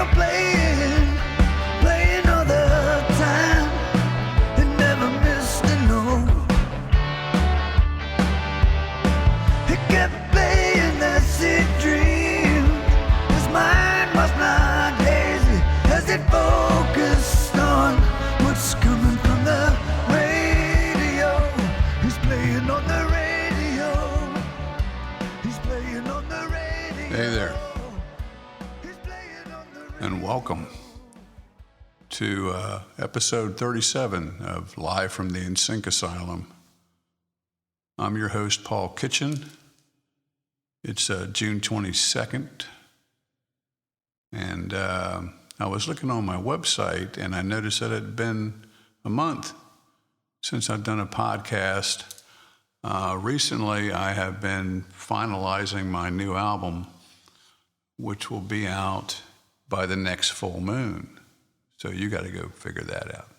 radio playing, playing all the time. It never missed a note. It kept playing that sick dream. His mind was not hazy as it focused on what's coming from the radio. He's playing on the radio. He's playing on the radio. Hey there, and welcome to episode 37 of Live from the NSYNC Asylum. I'm your host, Paul Kitchen. It's June 22nd, and I was looking on my website, and I noticed that it had been a month since I've done a podcast. Recently, I have been finalizing my new album, which will be out by the next full moon. So you got to go figure that out.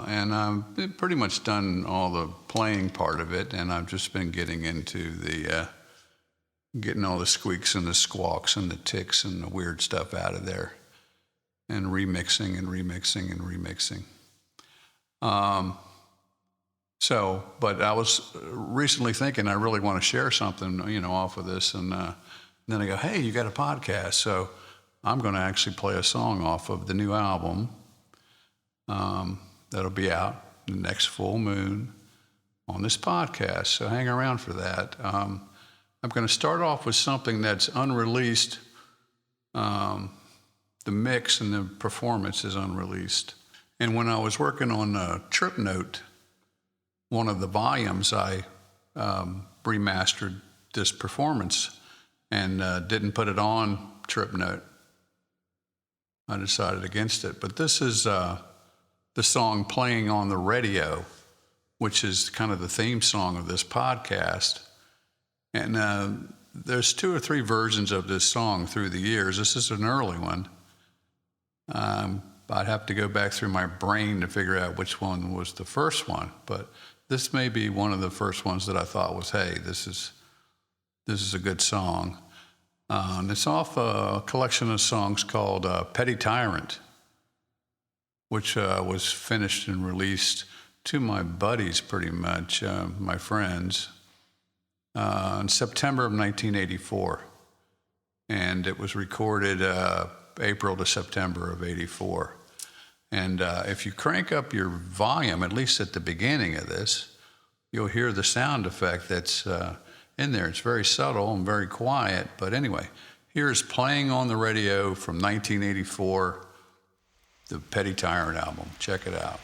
And I've pretty much done all the playing part of it, and I've just been getting into getting all the squeaks and the squawks and the ticks and the weird stuff out of there, and remixing and remixing and remixing. But I was recently thinking I really want to share something, off of this, and then I go, hey, you got a podcast, so I'm going to actually play a song off of the new album that'll be out the next full moon on this podcast, so hang around for that. I'm going to start off with something that's unreleased. The mix and the performance is unreleased. And when I was working on Trip Note, one of the volumes, I remastered this performance and didn't put it on Trip Note. I decided against it. But this is the song playing on the radio, which is kind of the theme song of this podcast. And there's 2 or 3 versions of this song through the years. This is an early one. I'd have to go back through my brain to figure out which one was the first one. But this may be one of the first ones that I thought was, hey, this is a good song. It's off a collection of songs called Petty Tyrant, which was finished and released to my buddies pretty much, my friends, in September of 1984. And it was recorded April to September of 84. And if you crank up your volume, at least at the beginning of this, you'll hear the sound effect that's in there. It's very subtle and very quiet. But anyway, here's Playing on the Radio from 1984, the Petty Tyrant album. Check it out.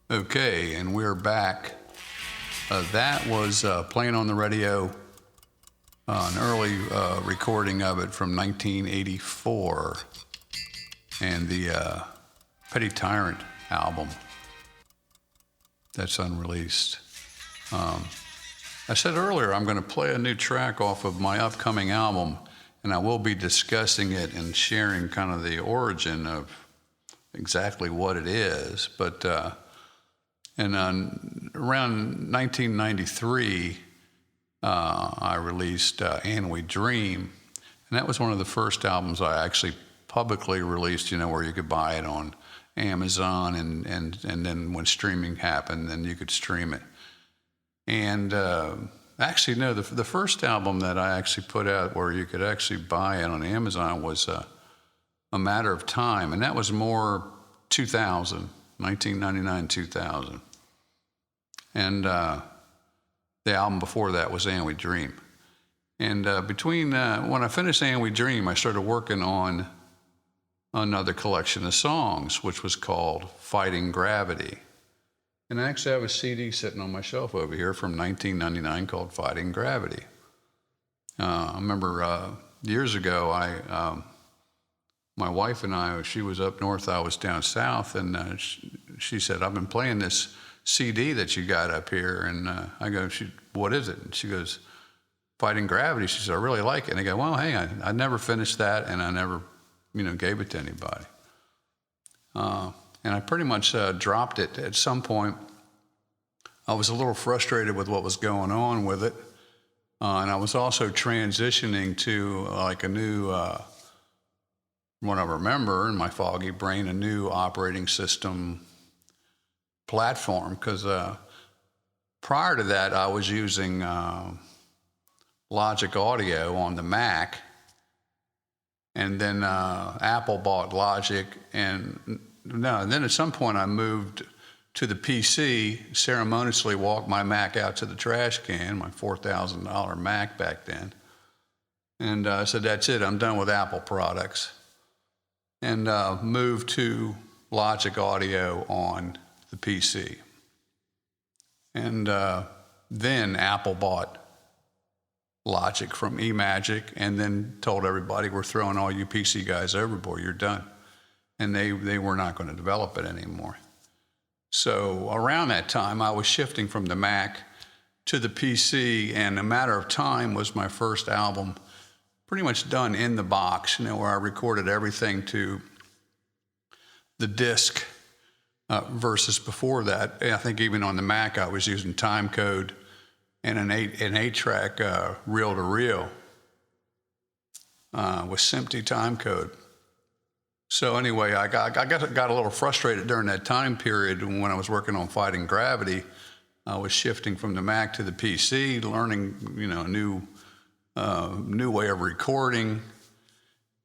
Okay, and we're back. That was playing on the radio, an early recording of it from 1984, and the Petty Tyrant album that's unreleased. I said earlier I'm going to play a new track off of my upcoming album, and I will be discussing it and sharing kind of the origin of exactly what it is. But around 1993, I released And We Dream, and that was one of the first albums I actually publicly released, where you could buy it on Amazon, and then when streaming happened, then you could stream it. And actually, no, the first album that I actually put out where you could actually buy it on Amazon was A Matter of Time, and that was more 1999, 2000. And the album before that was And We Dream. And between when I finished And We Dream, I started working on another collection of songs, which was called Fighting Gravity. And I actually have a CD sitting on my shelf over here from 1999 called Fighting Gravity. I remember years ago, my wife and I, she was up north, I was down south, and she said, "I've been playing this CD that you got up here." And I go, "What is it?" And she goes, "Fighting Gravity." She said, "I really like it." And I go, "Well, hey, I never finished that, and I never, gave it to anybody." And I pretty much dropped it at some point. I was a little frustrated with what was going on with it. And I was also transitioning to like a new, what I remember in my foggy brain, a new operating system platform. Because prior to that, I was using Logic Audio on the Mac. And then Apple bought Logic, and then at some point I moved to the PC, ceremoniously walked my Mac out to the trash can, my $4,000 Mac back then, and I said, "That's it, I'm done with Apple products," and moved to Logic Audio on the PC. And then Apple bought Logic from eMagic, and then told everybody, "We're throwing all you PC guys overboard, you're done." And they were not going to develop it anymore. So around that time, I was shifting from the Mac to the PC, and A Matter of Time was my first album, pretty much done in the box, where I recorded everything to the disc, versus before that. I think even on the Mac, I was using timecode and an 8-track reel-to-reel with SMPTE timecode. So anyway, I got a little frustrated during that time period when I was working on Fighting Gravity. I was shifting from the Mac to the PC, learning a new way of recording,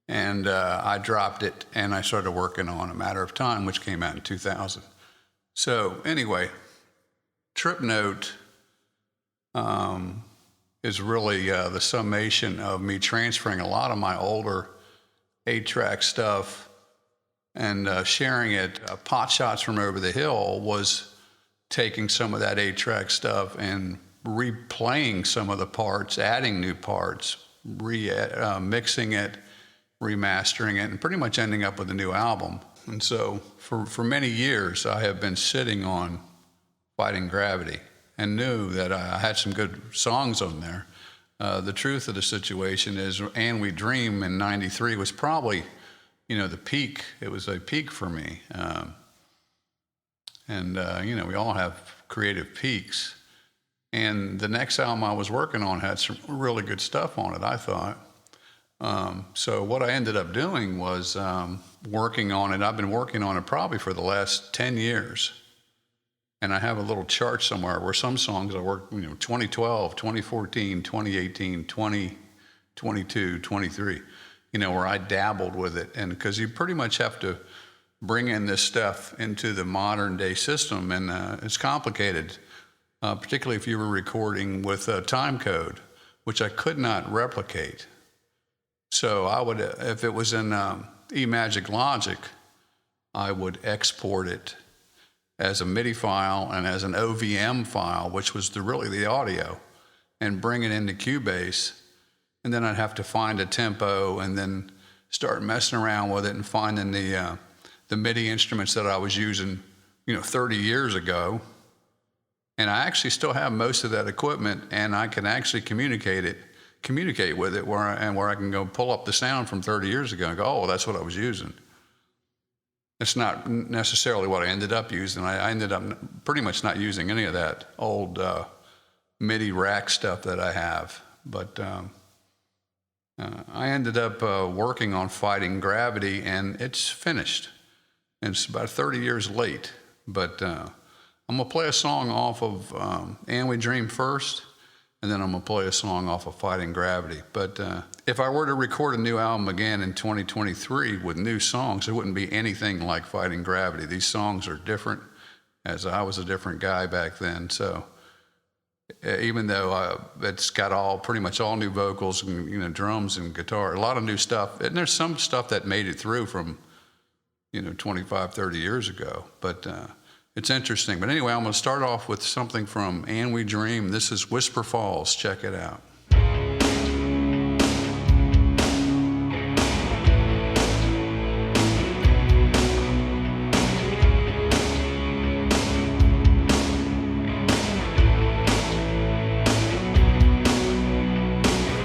and I dropped it and I started working on A Matter of Time, which came out in 2000. So anyway, Trip Note is really the summation of me transferring a lot of my older 8-track stuff and sharing it. Pot Shots from Over the Hill was taking some of that 8-track stuff and replaying some of the parts, adding new parts, mixing it, remastering it, and pretty much ending up with a new album. And so for many years, I have been sitting on Fighting Gravity and knew that I had some good songs on there. The truth of the situation is, And We Dream in '93 was probably, the peak. It was a peak for me. We all have creative peaks. And the next album I was working on had some really good stuff on it, I thought. So what I ended up doing was working on it. I've been working on it probably for the last 10 years. And I have a little chart somewhere where some songs I worked, 2012, 2014, 2018, 2022, 23, where I dabbled with it. And because you pretty much have to bring in this stuff into the modern day system, and it's complicated, particularly if you were recording with a time code, which I could not replicate. So I would, if it was in eMagic Logic, I would export it as a MIDI file and as an OVM file, which was really the audio, and bring it into Cubase. And then I'd have to find a tempo and then start messing around with it and finding the MIDI instruments that I was using, 30 years ago. And I actually still have most of that equipment, and I can actually communicate with it where I can go pull up the sound from 30 years ago and go, oh, well, that's what I was using. It's not necessarily what I ended up using. I ended up pretty much not using any of that old MIDI rack stuff that I have. But I ended up working on Fighting Gravity, and it's finished. And it's about 30 years late. But I'm going to play a song off of And We Dream first, and then I'm going to play a song off of Fighting Gravity. But if I were to record a new album again in 2023 with new songs, it wouldn't be anything like Fighting Gravity. These songs are different, as I was a different guy back then. So even though it's got pretty much all new vocals and drums and guitar, a lot of new stuff, and there's some stuff that made it through from 25, 30 years ago, but it's interesting. But anyway, I'm going to start off with something from And We Dream. This is Whisper Falls. Check it out.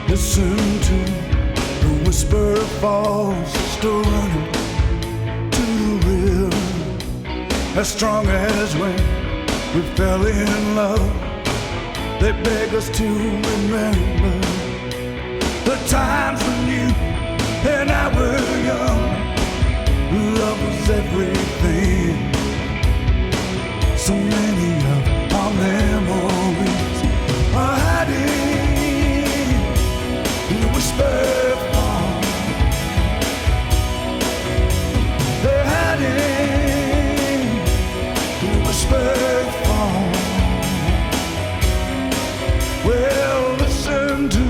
Listen to the whisper falls, still running to the river. As strong as when we fell in love, they beg us to remember the times when you and I were young. Love was everything. So many of our memories are hiding in the whisper falls. They're hiding in the whisper falls. Well, listen to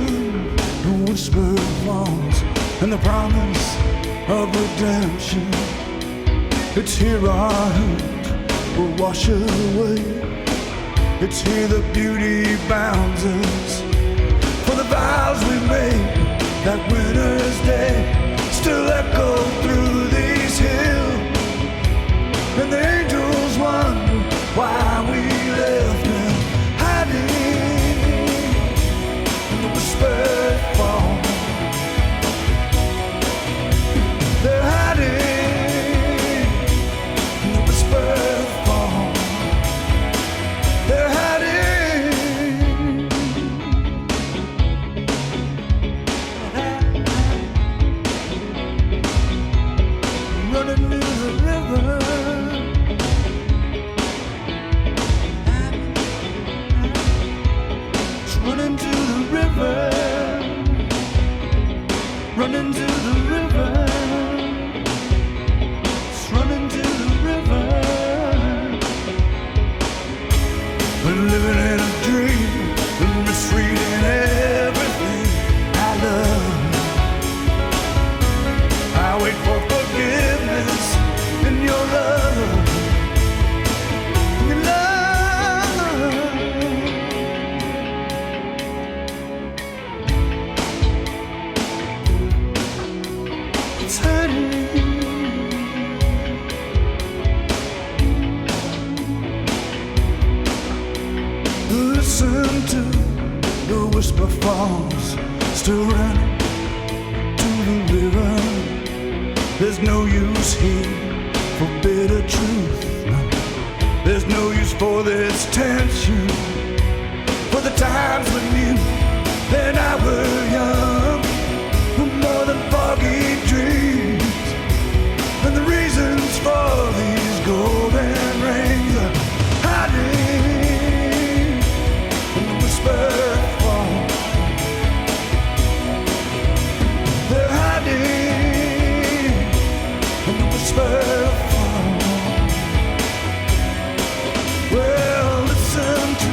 the whisper falls and the promise of redemption. It's here our hurt will wash away. It's here the beauty bounds us. For the vows we made that winter's day still echo through these hills. And the angels wonder why we left them hiding in the whispered fall. They're hiding in the whispered fall. They're hiding. Running to the river. It's running to the river. Running to the river. It's running to the river. We're living in a dream. We're misreading everything I love. I wait for forgiveness in your love. Your love. It's hurting. Listen to the whisper falls, still running to the river. There's no use here for bitter truth. No. There's no use for this tension. For the times when you and I were young were more than foggy dreams. And the reasons for these golden rings are hiding in the whispered fall. They're hiding in the whisper fall. Well, listen to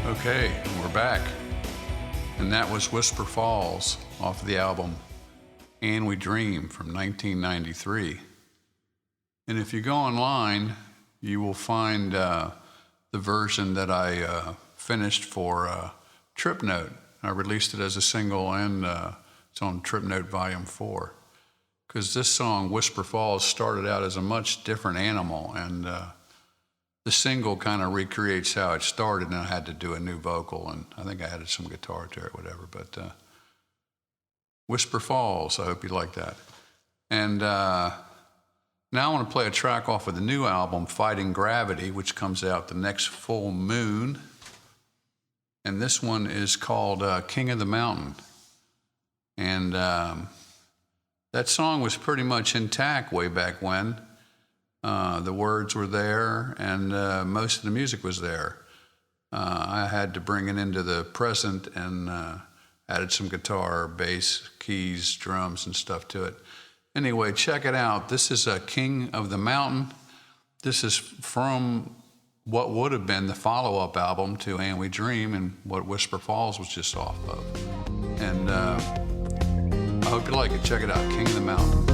Okay, we're back. And that was Whisper Falls off of the album And We Dream from 1993. And if you go online, you will find the version that I finished for Trip Note. I released it as a single, and it's on Trip Note Volume 4. Because this song, Whisper Falls, started out as a much different animal, and the single kind of recreates how it started, and I had to do a new vocal, and I think I added some guitar to it, whatever. But Whisper Falls, I hope you like that. And now I want to play a track off of the new album, Fighting Gravity, which comes out the next full moon. And this one is called King of the Mountain. And that song was pretty much intact way back when. The words were there, and most of the music was there. I had to bring it into the present and added some guitar, bass, keys, drums, and stuff to it. Anyway, check it out. This is King of the Mountain. This is from what would have been the follow-up album to And We Dream, and what Whisper Falls was just off of. And I hope you like it. Check it out, King of the Mountain.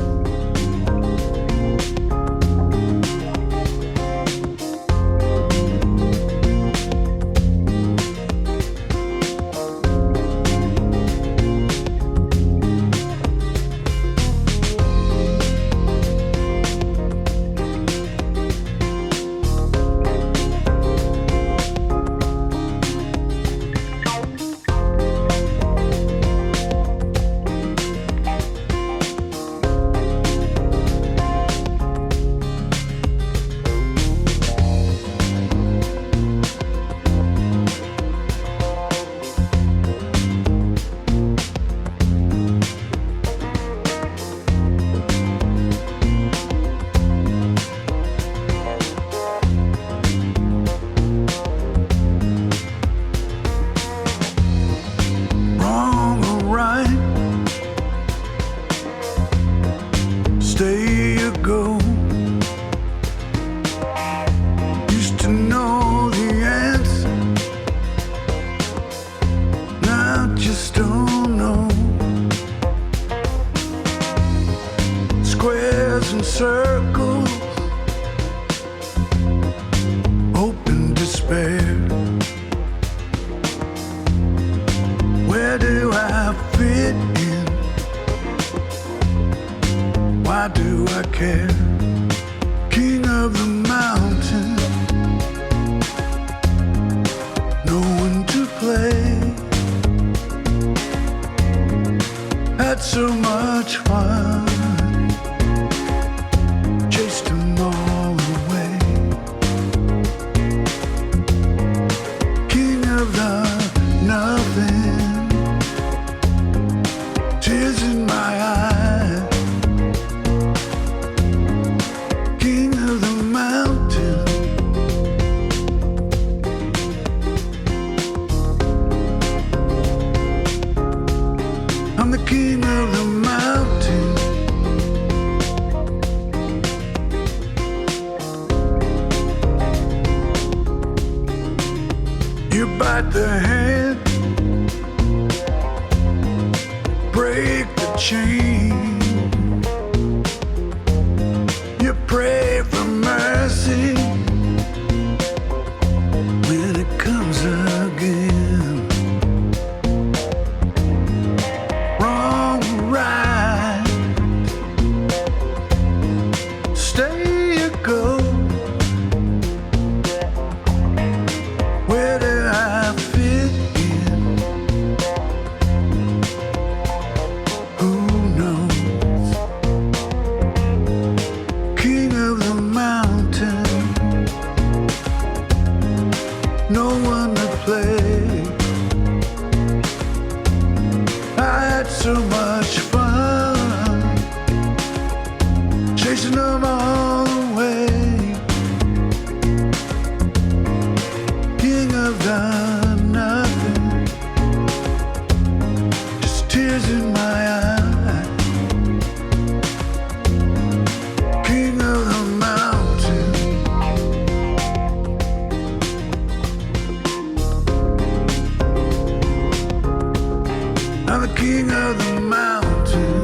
I'm the king of the mountain.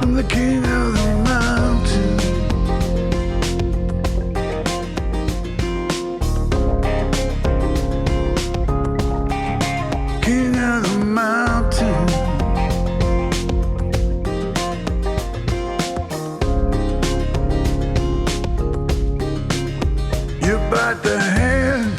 I'm the king of the mountain. King of the mountain. You bite the hand.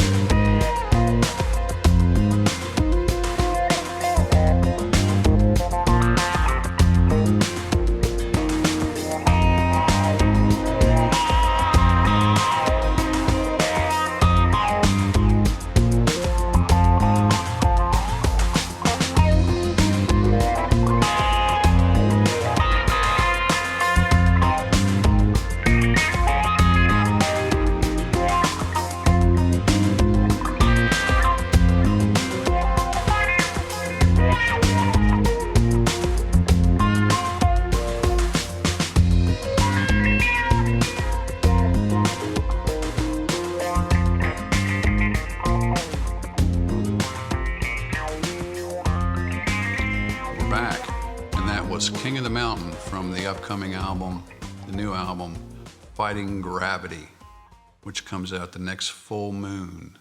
We're back, and that was King of the Mountain from the upcoming album, the new album, Fighting Gravity, which comes out the next full moon.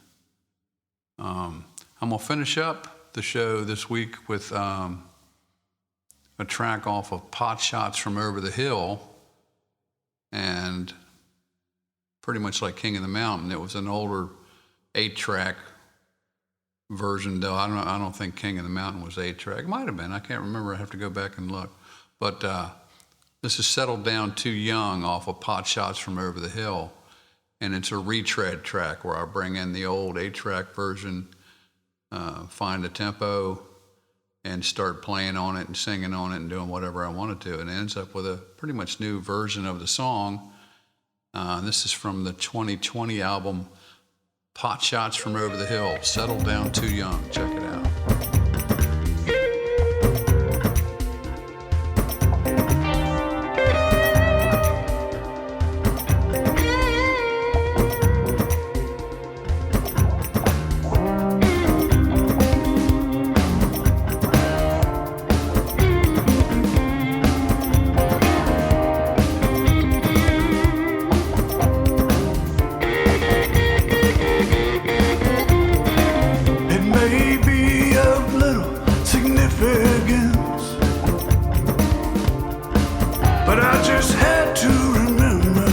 I'm gonna finish up the show this week with a track off of Pot Shots from Over the Hill, and pretty much like King of the Mountain, it was an older 8-track version, though I don't think King of the Mountain was 8-track. It might have been. I can't remember. I have to go back and look. But this is Settled Down Too Young off of Pot Shots from Over the Hill, and it's a retread track where I bring in the old 8-track version, find a tempo, and start playing on it and singing on it and doing whatever I wanted to. And it ends up with a pretty much new version of the song. This is from the 2020 album, Pot Shots from Over the Hill, Settled Down Too Young. Check it out. It may be of little significance, but I just had to remember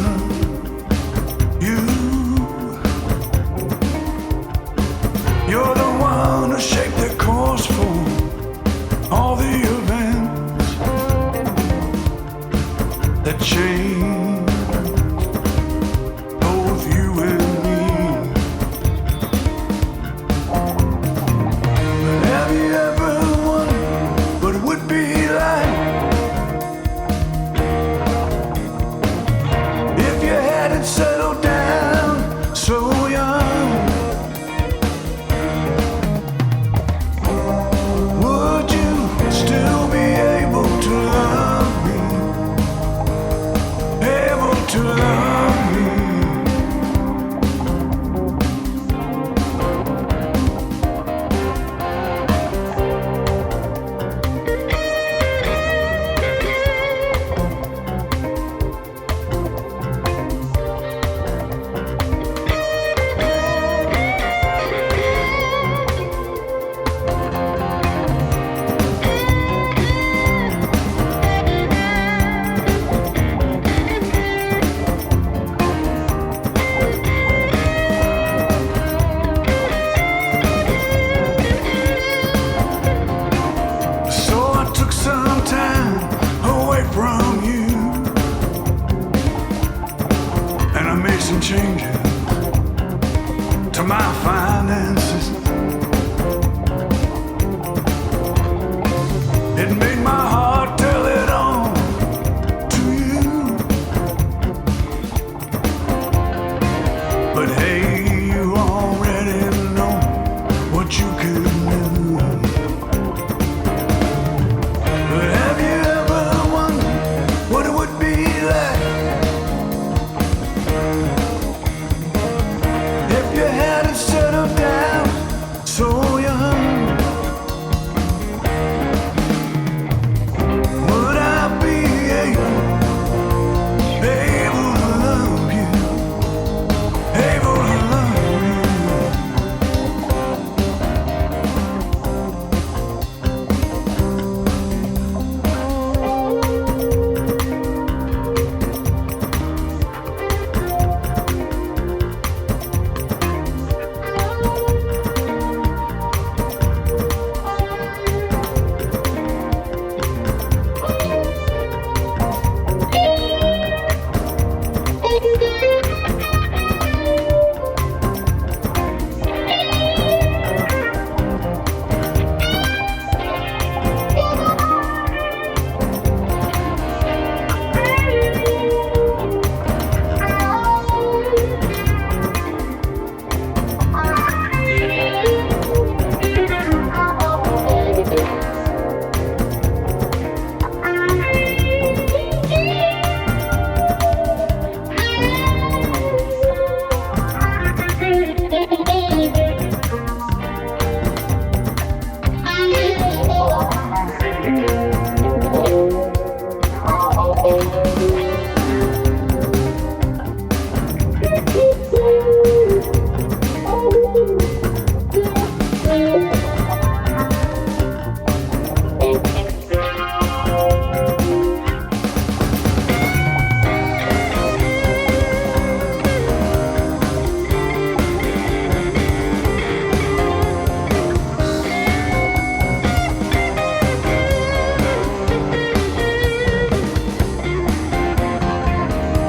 you. You're the one who shaped the course for all the events that changed both you and me. Have you ever wondered what it would be like if you hadn't settled down so young? Would you still be able to love me? Able to love me? So I took some time away from you, and I made some changes to my finances. It made my heart tell it on to you. But hey, you already know what you could do. But have you ever wondered what it would be like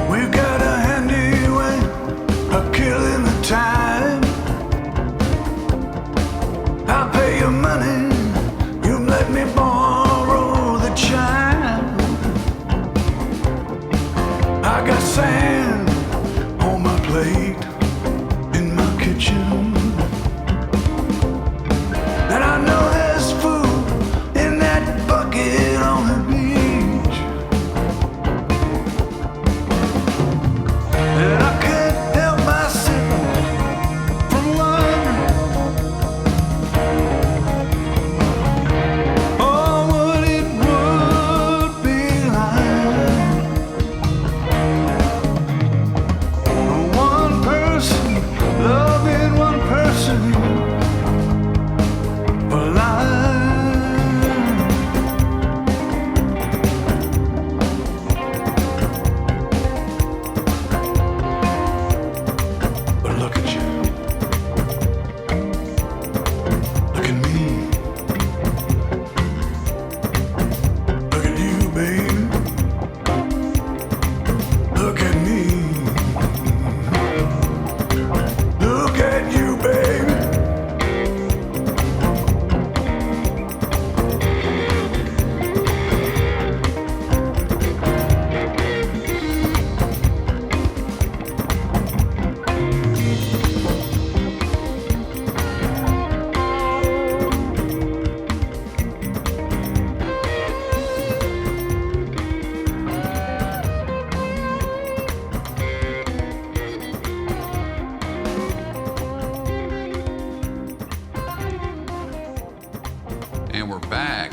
We've got a handy way of killing the time. I'll pay you money, you let me borrow the chime. I got sand on my plate in my kitchen, and I know there's food in that bucket on the beach. And I can't help myself from wondering, oh, what it would be like. One person loving one person for life. But look at you. Look at me. Look at you, baby. Look at me. Look at you, baby. And we're back.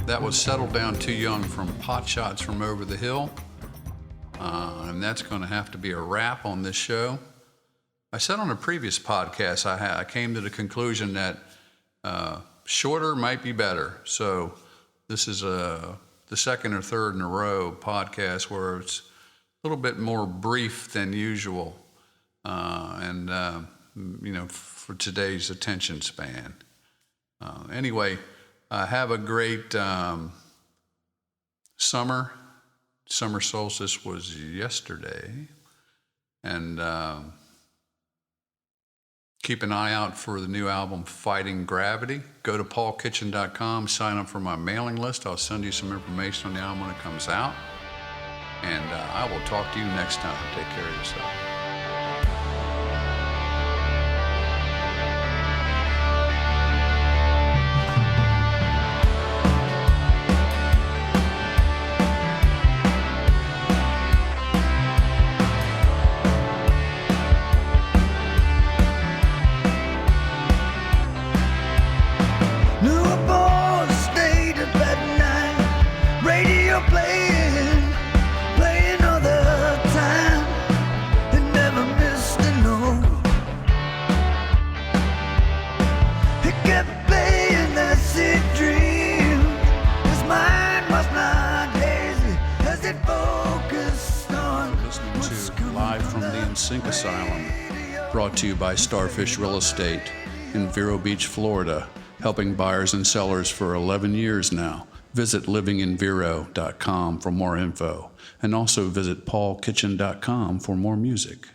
That was Settle Down Too Young from Pot Shots from Over the Hill. And that's going to have to be a wrap on this show. I said on a previous podcast, I came to the conclusion that shorter might be better. So this is the second or third in a row podcast where it's a little bit more brief than usual. For today's attention span. Anyway, have a great summer. Summer solstice was yesterday. And keep an eye out for the new album, Fighting Gravity. Go to paulkitchen.com, sign up for my mailing list. I'll send you some information on the album when it comes out. And I will talk to you next time. Take care of yourself. Newport stayed up at night, radio playing all the time. It never missed a note. It kept playing that sick dream. His mind was not hazy as it focused on Listening what's to coming Live from the that NSYNC Asylum, radio. brought to you by Starfish Real Estate in Vero Beach, Florida, helping buyers and sellers for 11 years now. Visit livinginvero.com for more info. and also visit paulkitchen.com for more music.